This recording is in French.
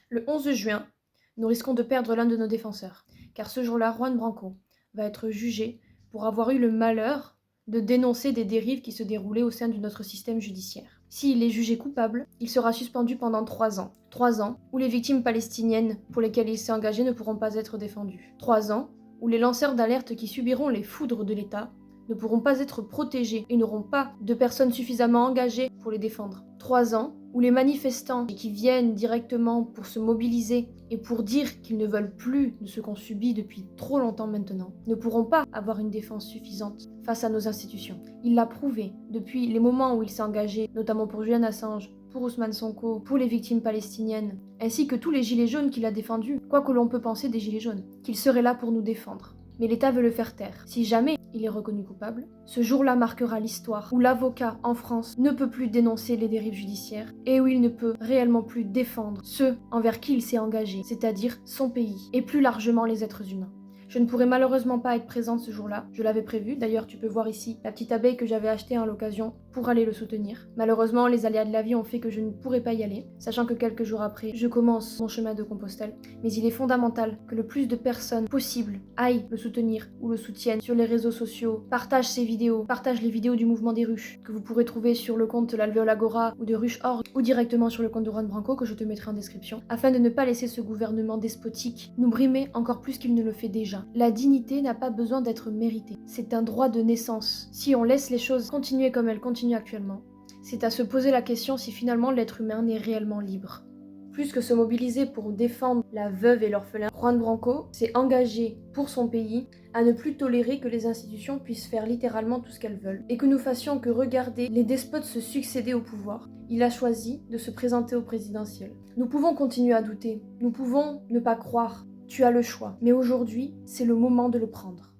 Le 11 juin, nous risquons de perdre l'un de nos défenseurs, car ce jour-là, Juan Branco va être jugé pour avoir eu le malheur de dénoncer des dérives qui se déroulaient au sein de notre système judiciaire. S'il est jugé coupable, il sera suspendu pendant 3 ans. 3 ans où les victimes palestiniennes pour lesquelles il s'est engagé ne pourront pas être défendues. 3 ans où les lanceurs d'alerte qui subiront les foudres de l'État ne pourront pas être protégés et n'auront pas de personnes suffisamment engagées pour les défendre. 3 ans où les manifestants qui viennent directement pour se mobiliser et pour dire qu'ils ne veulent plus de ce qu'on subit depuis trop longtemps maintenant, ne pourront pas avoir une défense suffisante face à nos institutions. Il l'a prouvé depuis les moments où il s'est engagé, notamment pour Julian Assange, pour Ousmane Sonko, pour les victimes palestiniennes, ainsi que tous les gilets jaunes qu'il a défendus, quoi que l'on peut penser des gilets jaunes, qu'il serait là pour nous défendre. Mais l'État veut le faire taire. Si jamais il est reconnu coupable, ce jour-là marquera l'histoire où l'avocat en France ne peut plus dénoncer les dérives judiciaires et où il ne peut réellement plus défendre ceux envers qui il s'est engagé, c'est-à-dire son pays et plus largement les êtres humains. Je ne pourrai malheureusement pas être présente ce jour-là, je l'avais prévu, d'ailleurs tu peux voir ici la petite abeille que j'avais achetée à l'occasion pour aller le soutenir. Malheureusement, les aléas de la vie ont fait que je ne pourrai pas y aller, sachant que quelques jours après, je commence mon chemin de Compostelle. Mais il est fondamental que le plus de personnes possible aillent le soutenir ou le soutiennent sur les réseaux sociaux, partagent ses vidéos, partagent les vidéos du mouvement des ruches, que vous pourrez trouver sur le compte l'Alvéole Agora ou de Ruche.org, ou directement sur le compte de Juan Branco que je te mettrai en description, afin de ne pas laisser ce gouvernement despotique nous brimer encore plus qu'il ne le fait déjà. La dignité n'a pas besoin d'être méritée. C'est un droit de naissance. Si on laisse les choses continuer comme elles continuent actuellement, c'est à se poser la question si finalement l'être humain est réellement libre. Plus que se mobiliser pour défendre la veuve et l'orphelin, Juan Branco s'est engagé pour son pays à ne plus tolérer que les institutions puissent faire littéralement tout ce qu'elles veulent et que nous fassions que regarder les despotes se succéder au pouvoir. Il a choisi de se présenter au présidentiel. Nous pouvons continuer à douter, nous pouvons ne pas croire. Tu as le choix, mais aujourd'hui, c'est le moment de le prendre.